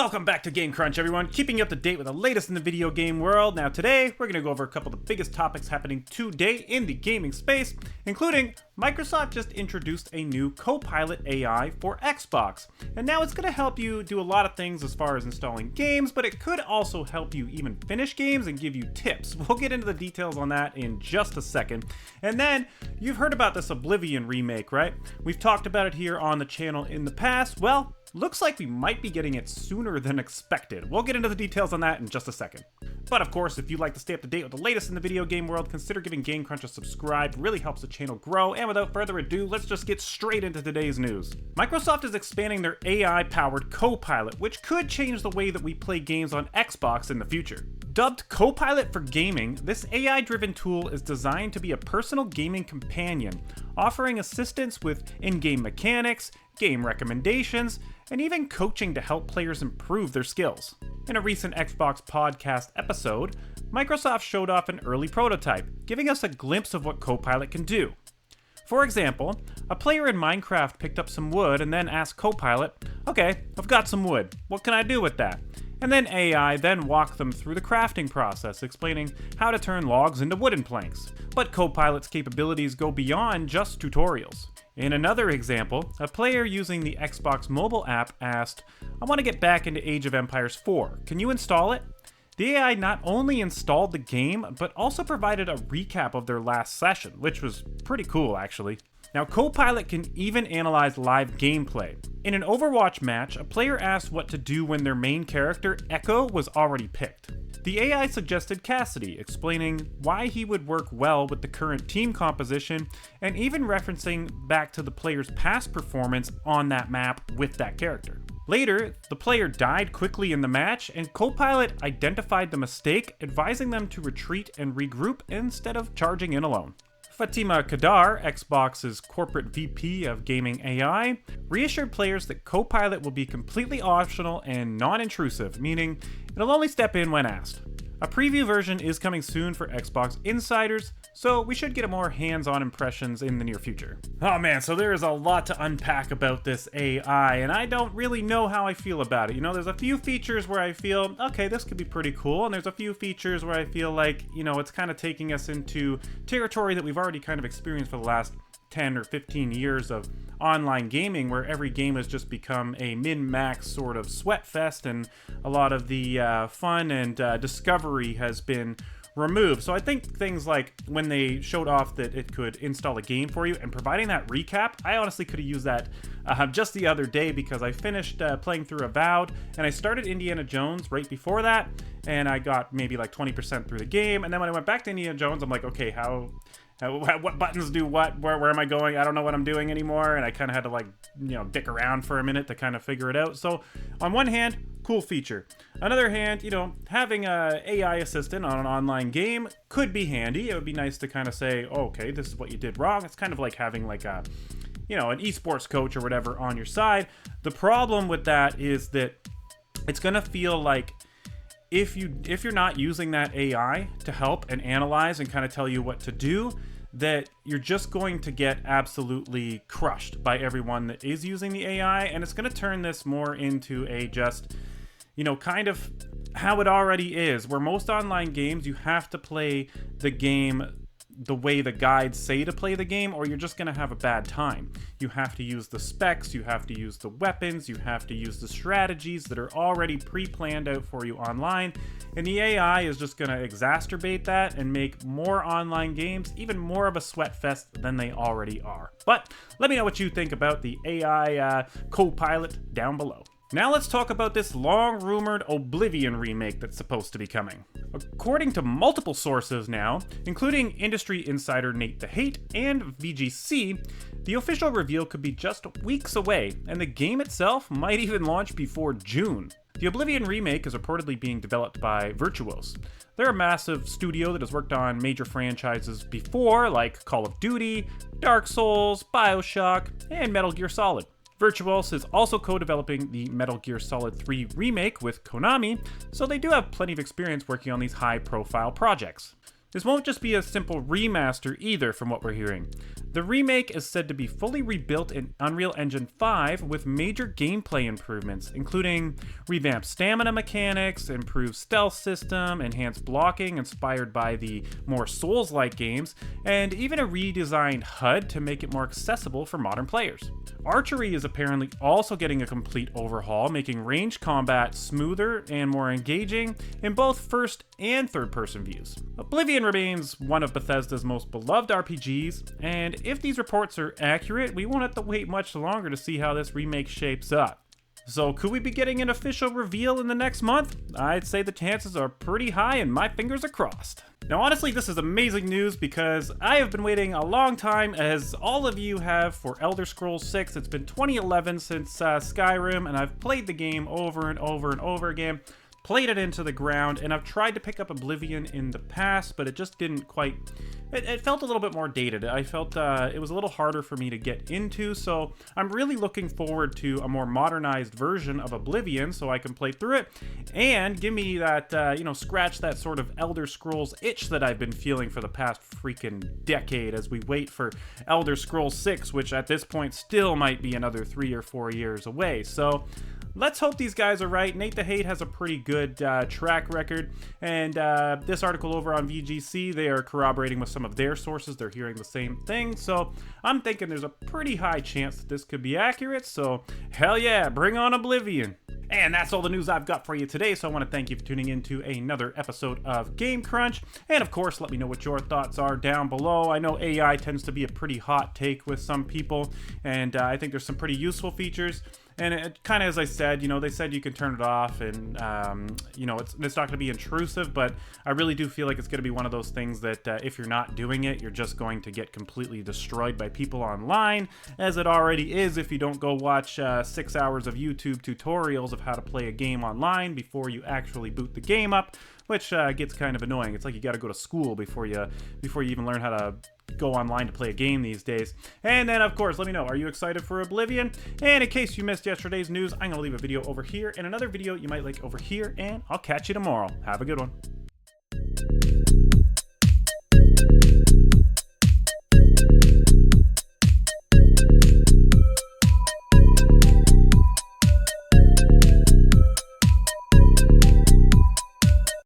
Welcome back to Game Crunch, everyone, keeping you up to date with the latest in the video game world. Now today, we're going to go over a couple of the biggest topics happening today in the gaming space, including Microsoft just introduced a new Copilot AI for Xbox. And now it's going to help you do a lot of things as far as installing games, but it could also help you even finish games and give you tips. We'll get into the details on that in just a second. And then, you've heard about this Oblivion remake, right? We've talked about it here on the channel in the past. Well, looks like we might be getting it sooner than expected. We'll get into the details on that in just a second. But of course, if you'd like to stay up to date with the latest in the video game world, consider giving Game Crunch a subscribe. It really helps the channel grow. And without further ado, let's just get straight into today's news. Microsoft is expanding their AI-powered Copilot, which could change the way that we play games on Xbox in the future. Dubbed Copilot for Gaming, this AI-driven tool is designed to be a personal gaming companion, offering assistance with in-game mechanics, game recommendations, and even coaching to help players improve their skills. In a recent Xbox podcast episode, Microsoft showed off an early prototype, giving us a glimpse of what Copilot can do. For example, a player in Minecraft picked up some wood and then asked Copilot, "Okay, I've got some wood. What can I do with that?" And then AI then walked them through the crafting process, explaining how to turn logs into wooden planks. But Copilot's capabilities go beyond just tutorials. In another example, a player using the Xbox mobile app asked, "I want to get back into Age of Empires 4. Can you install it?" The AI not only installed the game, but also provided a recap of their last session, which was pretty cool actually. Now, Copilot can even analyze live gameplay. In an Overwatch match, a player asked what to do when their main character, Echo, was already picked. The AI suggested Cassidy, explaining why he would work well with the current team composition, and even referencing back to the player's past performance on that map with that character. Later, the player died quickly in the match, and Copilot identified the mistake, advising them to retreat and regroup instead of charging in alone. Fatima Kadar, Xbox's corporate VP of Gaming AI, reassured players that Copilot will be completely optional and non-intrusive, meaning it'll only step in when asked. A preview version is coming soon for Xbox insiders, so we should get a more hands-on impressions in the near future. Oh man, so there is a lot to unpack about this AI, and I don't really know how I feel about it. You know, there's a few features where I feel, okay, this could be pretty cool, and there's a few features where I feel like, you know, it's kind of taking us into territory that we've already kind of experienced for the last 10 or 15 years of online gaming, where every game has just become a min-max sort of sweat fest, and a lot of the fun and discovery has been removed. So I think things like when they showed off that it could install a game for you and providing that recap, I honestly could have used that just the other day, because I finished playing through Avowed and I started Indiana Jones right before that, and I got maybe like 20% through the game, and then when I went back to Indiana Jones, I'm like, okay, what buttons do what? Where am I going? I don't know what I'm doing anymore. And I kind of had to, like, you know, dick around for a minute to kind of figure it out. So on one hand, cool feature. On the other hand, you know, having a AI assistant on an online game could be handy. It would be nice to kind of say, oh, okay, this is what you did wrong. It's kind of like having like a, you know, an esports coach or whatever on your side. The problem with that is that it's going to feel like if you're not using that AI to help and analyze and kind of tell you what to do, that you're just going to get absolutely crushed by everyone that is using the AI, and it's going to turn this more into a just, you know, kind of how it already is, where most online games you have to play the game the way the guides say to play the game, or you're just going to have a bad time. You have to use the specs, you have to use the weapons, you have to use the strategies that are already pre-planned out for you online, and the AI is just going to exacerbate that and make more online games even more of a sweat fest than they already are. But let me know what you think about the AI Copilot down below. Now let's talk about this long-rumored Oblivion remake that's supposed to be coming. According to multiple sources now, including industry insider Nate the Hate and VGC, the official reveal could be just weeks away, and the game itself might even launch before June. The Oblivion remake is reportedly being developed by Virtuos. They're a massive studio that has worked on major franchises before, like Call of Duty, Dark Souls, BioShock, and Metal Gear Solid. Virtuos is also co-developing the Metal Gear Solid 3 remake with Konami, so they do have plenty of experience working on these high-profile projects. This won't just be a simple remaster either, from what we're hearing. The remake is said to be fully rebuilt in Unreal Engine 5 with major gameplay improvements, including revamped stamina mechanics, improved stealth system, enhanced blocking inspired by the more Souls-like games, and even a redesigned HUD to make it more accessible for modern players. Archery is apparently also getting a complete overhaul, making range combat smoother and more engaging in both first and third-person views. Oblivion remains one of Bethesda's most beloved RPGs, and if these reports are accurate, we won't have to wait much longer to see how this remake shapes up. So could we be getting an official reveal in the next month? I'd say the chances are pretty high and my fingers are crossed. Now honestly, this is amazing news because I have been waiting a long time, as all of you have, for Elder Scrolls 6. It's been 2011 since Skyrim, and I've played the game over and over and over again. Played it into the ground, and I've tried to pick up Oblivion in the past, but it just didn't quite... It felt a little bit more dated. I felt it was a little harder for me to get into, so I'm really looking forward to a more modernized version of Oblivion so I can play through it and give me that, scratch that sort of Elder Scrolls itch that I've been feeling for the past freaking decade as we wait for Elder Scrolls 6, which at this point still might be another 3 or 4 years away. So let's hope these guys are right. Nate the Hate has a pretty good track record, and this article over on VGC, they are corroborating with some of their sources. They're hearing the same thing, so I'm thinking there's a pretty high chance that this could be accurate, so hell yeah, bring on Oblivion. And that's all the news I've got for you today, so I want to thank you for tuning in to another episode of Game Crunch. And of course, let me know what your thoughts are down below. I know AI tends to be a pretty hot take with some people, and I think there's some pretty useful features. And it kind of, as I said, they said you can turn it off, and it's not going to be intrusive, but I really do feel like it's going to be one of those things that if you're not doing it, you're just going to get completely destroyed by people online, as it already is if you don't go watch 6 hours of YouTube tutorials of how to play a game online before you actually boot the game up, which gets kind of annoying. It's like you got to go to school before you even learn how to go online to play a game these days. And then, of course, let me know, are you excited for Oblivion? And in case you missed yesterday's news, I'm going to leave a video over here and another video you might like over here, and I'll catch you tomorrow. Have a good one.